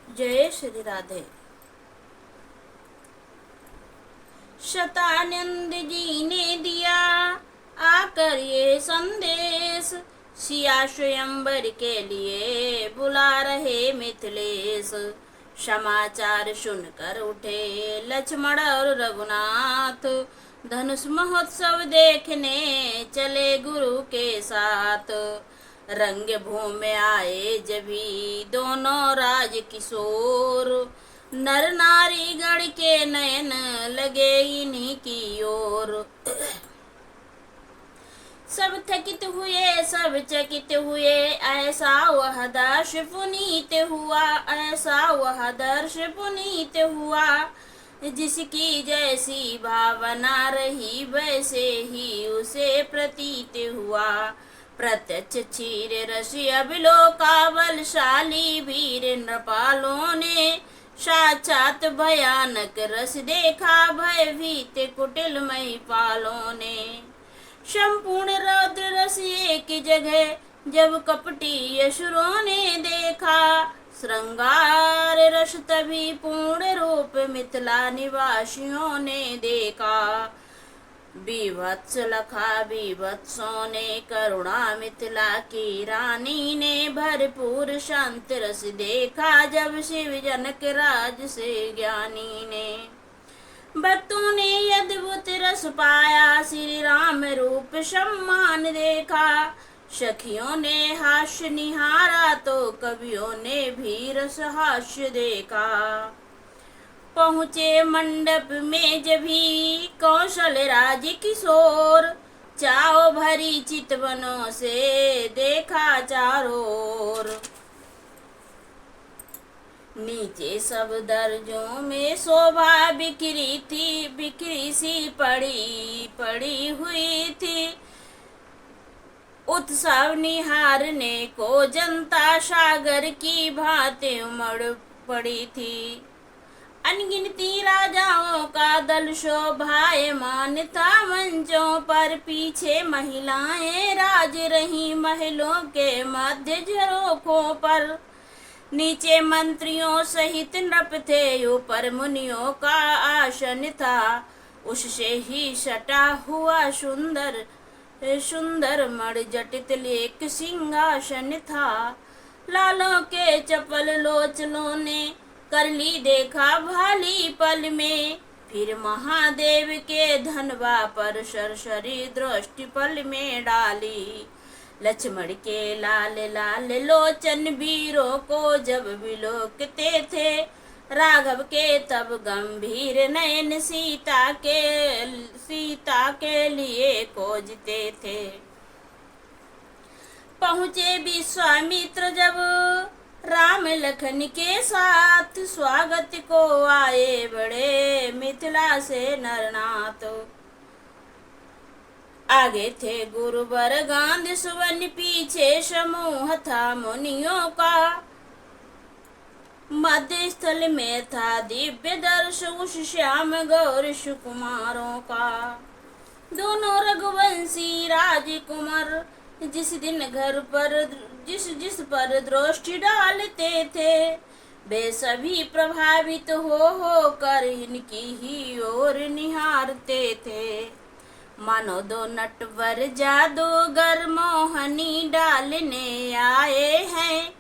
जय श्री राधे। शतानंद जी ने दिया आकर ये संदेश, सिया स्वयंवर के लिए बुला रहे मिथिलेश। समाचार सुनकर उठे लक्ष्मण और रघुनाथ, धनुष महोत्सव देखने चले गुरु के साथ। रंग भूमि आए जभी दोनों राज किशोर, नर नारी गण के नयन लगे इन्हीं की ओर। सब थकित हुए सब चकित हुए, ऐसा वह दर्श पुनीत हुआ, ऐसा वह दर्श पुनीत हुआ। जिसकी जैसी भावना रही वैसे ही उसे प्रतीत हुआ। प्रत्यक्ष क्षीर रसी अभिलोका बलशाली वीर नृपालों ने, साक्षात भयानक रस देखा भयभीत कुटिल महिपालों ने। संपूर्ण रौद्र रस एक जगह जब कपटी असुरों ने देखा, श्रृंगार रस तभी पूर्ण रूप मिथिला निवासियों ने देखा। बीभत्स लखा बीभत्सों ने करुणा मिथिला की रानी ने, भरपूर शांत रस देखा जब शिव जनक राज से ज्ञानी ने। भक्तों ने अद्भुत रस पाया, श्री राम रूप सम्मान देखा। सखियों ने हास्य निहारा तो कवियों ने भी रस हास्य देखा। पहुँचे मंडप में जभी कौशल राज किशोर, चाओ भरी चितवनों से देखा चारों ओर। नीचे सब दर्जों में शोभा बिखरी थी, बिखरी सी पड़ी हुई थी। उत्सव निहारने को जनता सागर की भांति उमड़ पड़ी थी। अनगिनती राजाओं का दल शोभायमान था मंचों पर, पीछे महिलाएं राज रही महलों के मध्य झरोखों पर। नीचे मंत्रियों सहित नृप थे, ऊपर मुनियों का आसन था। उससे ही सटा हुआ सुंदर सुंदर मणिजटित एक सिंहासन था। लालों के चपल लोचलों ने कर ली देखा भाली पल में, फिर महादेव के धनवा पर सरसरी दृष्टि पल में डाली। लक्ष्मण के लाल लाल लोचन वीरों को जब विलोकते थे, राघव के तब गंभीर नयन सीता के लिए खोजते थे। पहुँचे विश्वामित्र जब राम लखन के साथ, स्वागत को आए बड़े मिथिला से नरनाथ। आगे थे गुरुवर गांध सुवन, पीछे समूह था मुनियों का। मध्य स्थल में था दिव्य दर्श उस श्याम गौर सुकुमारों का। दोनों रघुवंशी राजकुमार जिस दिन घर पर जिस पर दृष्टि डालते थे, वे सभी प्रभावित हो कर इनकी ही ओर निहारते थे। मानो दो नटवर जादूगर मोहनी डालने आए हैं,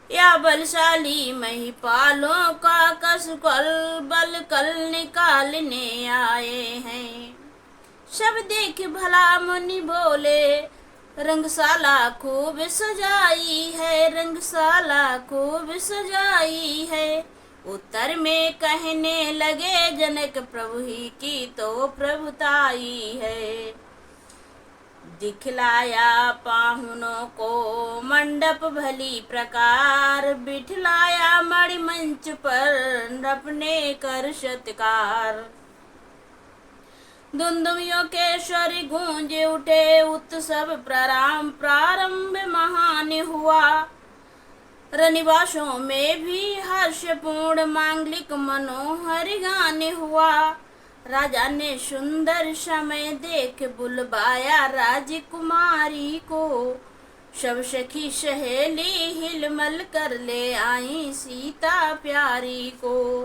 या बलशाली महिपालों का कसकल बल कल निकालने आए हैं। सब देख भला मुनि बोले, रंगशाला खूब सजाई है, रंगशाला खूब सजाई है। उत्तर में कहने लगे जनक, प्रभु ही की तो प्रभुताई है। दिखलाया पाहुनों को मंडप भली प्रकार, बिठलाया मणि मंच पर नृप ने कर सत्कार। धुंधुमियों के स्वर गूंज उठे, उत्सव प्रारंभ महान हुआ। रनिवासों में भी हर्षपूर्ण मांगलिक मनोहर गान हुआ। राजा ने सुंदर समय देख बुलवाया राजकुमारी को, सब सखी सहेली हिलमल कर ले आई सीता प्यारी को।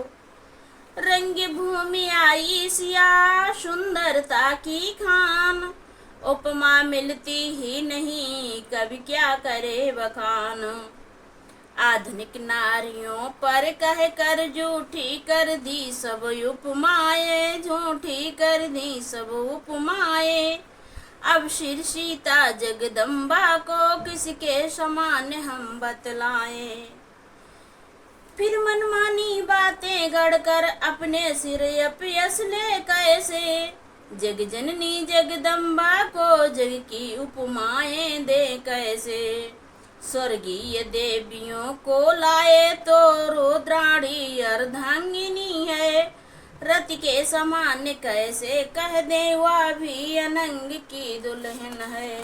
रंग भूमि आई सिया सुंदरता की खान, उपमा मिलती ही नहीं कभी क्या करे बखान। आधुनिक नारियों पर कह कर झूठी कर दी सब उपमाएं, झूठी कर दी सब उपमाएं। अब श्री सीता जगदम्बा को किसके समान हम बतलाएं। फिर मनमानी बातें गढ़कर अपने सिर अपयस ले कैसे, जग जननी जगदम्बा को जग की उपमाएं दे कैसे। स्वर्गीय देवियों को लाए तो रुद्राणी अर्धांगिनी है, रति के समान कैसे कह दे वह भी अनंग की दुल्हन है।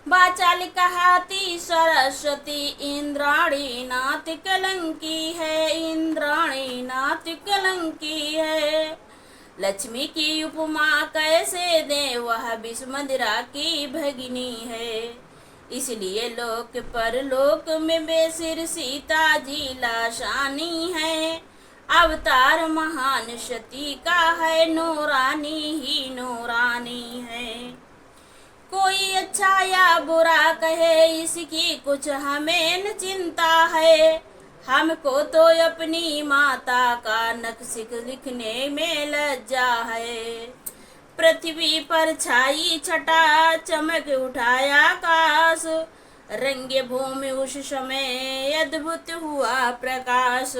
बाचाल कहाती सरस्वती इंद्राणी नाथ कलंकी है, इंद्राणी नाथ कलंकी है। लक्ष्मी की उपमा कैसे दे वह विषमदिरा की भगिनी है। इसलिए लोक पर लोक में बेसिर सीता जी लाशानी है। अवतार महान सती का है नूरानी ही नूरानी है। कोई अच्छा या बुरा कहे इसकी कुछ हमें न चिंता है, हमको तो अपनी माता का नक्शिक लिखने में लज्जा है। पृथ्वी पर छाई छटा चमक उठाया आकाश, रंगे भूमि उस समय अद्भुत हुआ प्रकाश।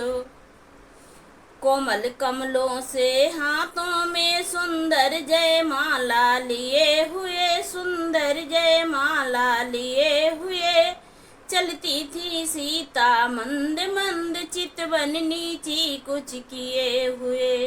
कोमल कमलों से हाथों में सुंदर जयमाला लिए हुए, सुंदर जयमाला लिए हुए। चलती थी सीता मंद मंद चितवन नीची कुछ किए हुए।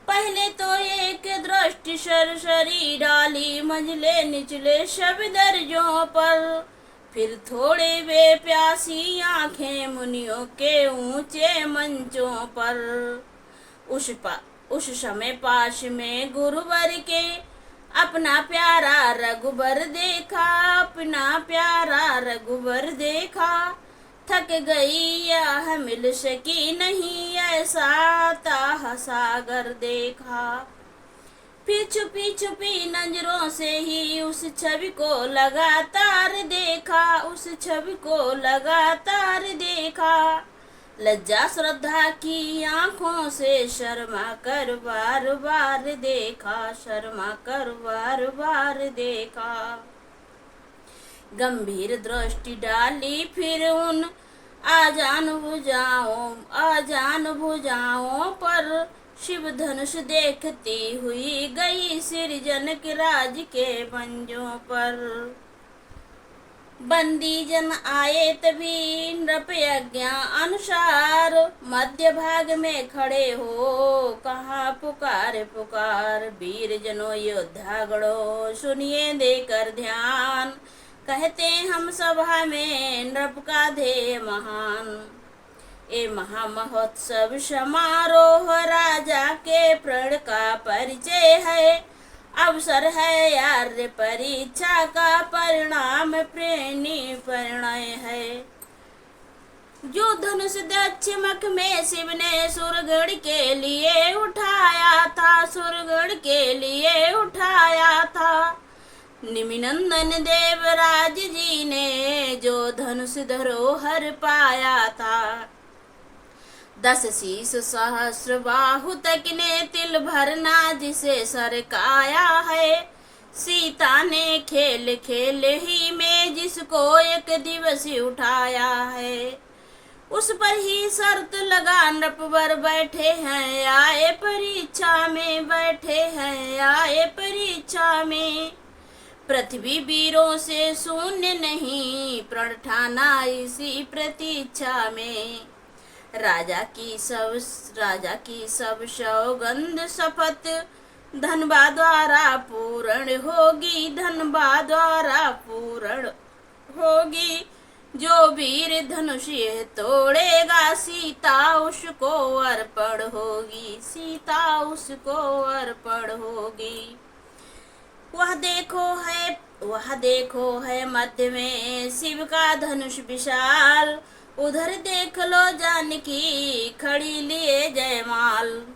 पहले तो एक दृष्टि सरसरी डाली मंझले निचले सब दर्जों पर, फिर थोड़े वे प्यासी आंखें मुनियों के ऊंचे मंचों पर। उस समय पास में गुरुवर के अपना प्यारा रघुबर देखा, अपना प्यारा रघुबर देखा। थक गई यह मिल सकी नहीं ऐसा ताह सागर देखा। फिर छुपी छुपी नजरों से ही उस छवि को लगातार देखा, उस छवि को लगातार देखा। लज्जा श्रद्धा की आंखों से शर्मा कर बार बार देखा, शर्मा कर बार बार देखा। गंभीर दृष्टि डाली फिर उन आजान भुजाओं पर, शिव धनुष देखती हुई गई सृजन के राज के पंजों पर। बंदी जन आए तभी नृप आज्ञा अनुसार, मध्य भाग में खड़े हो कहा पुकार पुकार। वीर जनों योद्धा गणों सुनिए देकर ध्यान, कहते हम सभा में नृप का ध्येय महान। ए महामहोत्सव समारोह राजा के प्रण का परिचय है, अवसर है आर्य परीक्षा का परिणाम प्रेणी परिणय है। जो धनुष दक्षिमख में शिव ने सुरगढ़ के लिए उठाया था, सुरगढ़ के लिए उठाया था। निमिनंदन देवराज जी ने जो धनुष धरोहर पाया था। 10 शीश सहस्र बाहु तक ने तिल भरना जिसे सरकाया है। सीता ने खेल खेल ही में जिसको एक दिवस उठाया है। उस पर ही शर्त लगा नृपवर बैठे हैं आए परीक्षा में, बैठे हैं आए परीक्षा में। पृथ्वी वीरों से शून्य नहीं प्रण ठाना इसी प्रतीक्षा में। राजा की सब सौगंध शपथ धनबा द्वारा पूर्ण होगी, धनबा द्वारा पूर्ण होगी। जो वीर धनुष तोड़ेगा सीता उसको अर्पण होगी, सीता उसको अर्पण होगी। वह देखो है मध्य में शिव का धनुष विशाल, उधर देख लो जानकी खड़ी लिए जयमाल।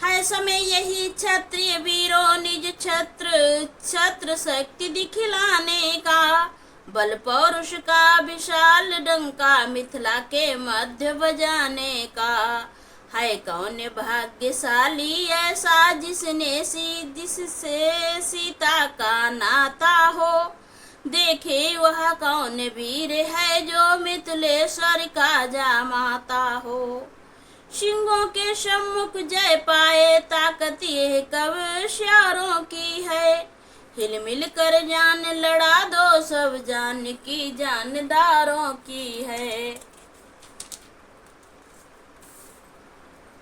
है समय यही क्षत्रिय वीरों निज छत्र शक्ति दिखलाने का, बल पौरुष का विशाल डंका मिथिला के मध्य बजाने का। है कौन भाग्यशाली ऐसा जिससे सीता का नाता हो, देखे वह कौन वीर है जो मिथिलेश्वर का जामाता हो। सिंहों के सम्मुख जय पाए ताकत ये कब श्यारों की है, हिल मिल कर जान लड़ा दो सब जान की जानदारों की है।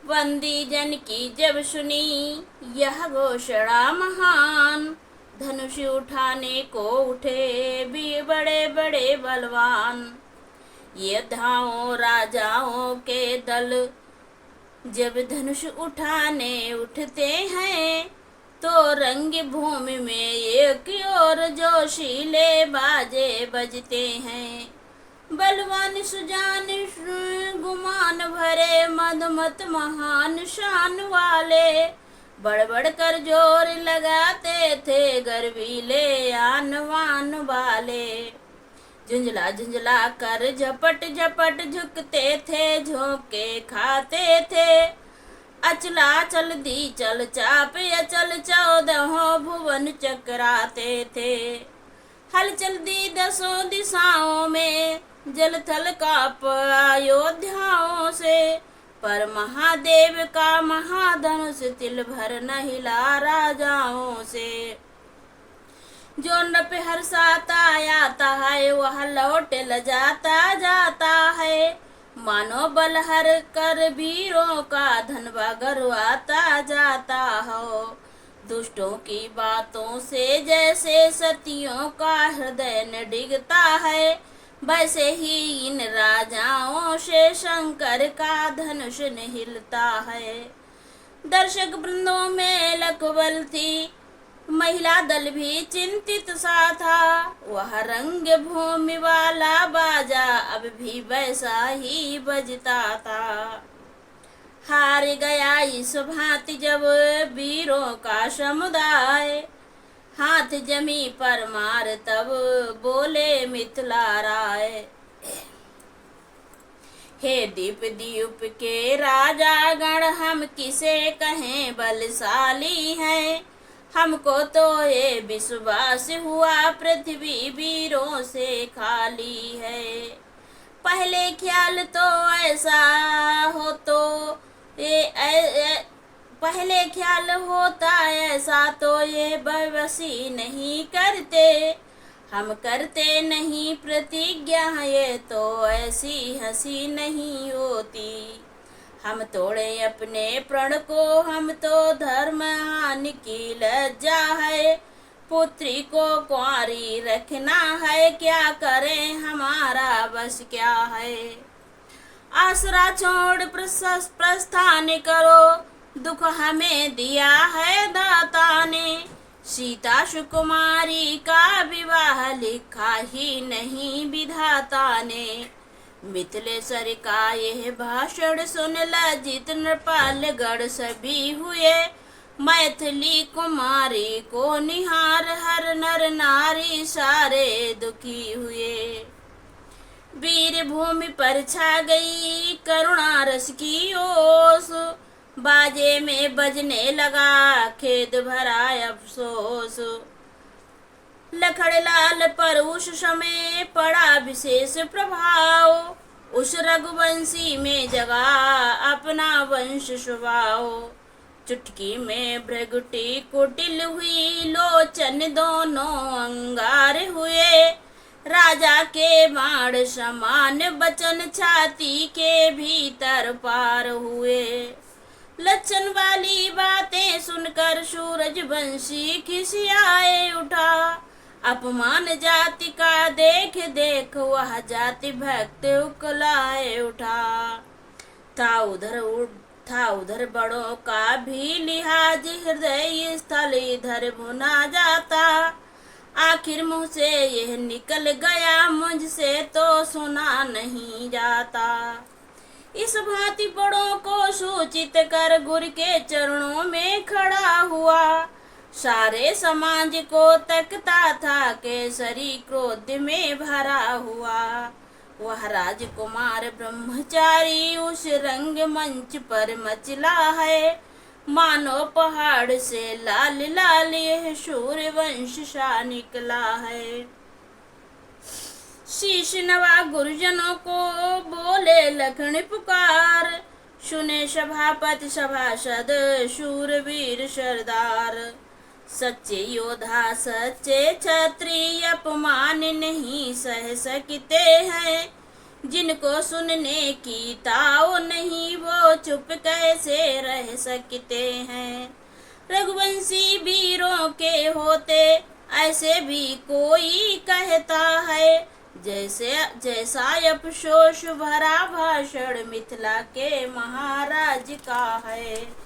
बंदी जन की जब सुनी यह घोषणा महान, धनुष उठाने को उठे भी बड़े बड़े बलवान। योद्धाओं राजाओं के दल जब धनुष उठाने उठते हैं, तो रंग भूमि में एक और जोशीले बाजे बजते हैं। बलवान सुजान गुमान भरे मदमत महान शान वाले, बड़ कर जोर लगाते थे गर्वीले आनवान वाले। झुंझला कर झपट झपट झुकते थे, झोंके खाते थे। अचला चल दी चल चाप अचल 14 भुवन चकराते थे। हलचल दी 10 दिशाओं में, जल थल काप अयोध्याओं से। पर महादेव का महाधनुष तिल भर न हिला राजाओं से। जो नप हर्षाता आता है वह लौट ल जाता है, मानो बल हर कर वीरों का धनवा गरवाता जाता हो। दुष्टों की बातों से जैसे सतियों का हृदय न डिगता है, वैसे ही इन राजाओं से शंकर का धनुष न हिलता है। दर्शक वृंदों में लकबल थी, महिला दल भी चिंतित सा था। वह रंग भूमि वाला बाजा अब भी वैसा ही बजता था। हार गया इस भांति जब वीरों का समुदाय, हाथ जमी पर मार तब बोले मिथिला राय। हे दीप दीप के राजा गण हम किसे कहें बलशाली हैं, हमको तो ये विश्वास हुआ पृथ्वी वीरों से खाली है। पहले ख्याल तो ऐसा हो तो पहले ख्याल होता ऐसा तो ये बवसी नहीं करते, हम करते नहीं प्रतिज्ञा ये तो ऐसी हंसी नहीं होती। हम तोड़े अपने प्रण को हम तो धर्म हानि की लज्जा है, पुत्री को कुंवारी रखना है क्या करें हमारा बस क्या है। आसरा छोड़ प्रस्थान करो, दुख हमें दिया है दाता ने। सीता सुकुमारी का विवाह लिखा ही नहीं विधाता ने। मिथिलेश्वर का यह भाषण सुन लज्जित नृपालगढ़ सभी हुए, मैथिली कुमारी को निहार हर नर नारी सारे दुखी हुए। वीर भूमि पर छा गई करुणा रस की ओस, बाजे में बजने लगा खेद भरा अफसोस। लखड़लाल पर उस समय पड़ा विशेष प्रभाव, उस रघुवंशी में जगा अपना वंश स्वभाव। चुटकी में भृगुटी कुटिल हुई, लोचन दोनों अंगार हुए। राजा के बाण समान बचन छाती के भीतर पार हुए। लक्षण वाली बातें सुनकर सूरजवंशी खिसियाए उठा, अपमान जाति का देख देख वह जाति भक्त उकलाए उठा। था था उधर बड़ों का भी लिहाज, हृदय स्थल इधर भुना जाता। आखिर मुँह से यह निकल गया, मुझसे तो सुना नहीं जाता। इस भांति बड़ों को सूचित कर गुरु के चरणों में खड़ा हुआ। सारे समाज को तकता था, केसरी क्रोध में भरा हुआ। वह राजकुमार ब्रह्मचारी उस रंग मंच पर मचला है, मानो पहाड़ से लाल लाल यह सूर्यवंश सा निकला है। शीश नवा गुरुजनों को बोले लखन पुकार, सुने सभापति सभासद शूरवीर सरदार। सच्चे योद्धा सच्चे क्षत्रिय अपमान नहीं सह सकते हैं, जिनको सुनने की ताव नहीं वो चुप कैसे रह सकते हैं। रघुवंशी वीरों के होते ऐसे भी कोई कहता है, जैसा अफसोस भरा भाषण मिथिला के महाराज का है।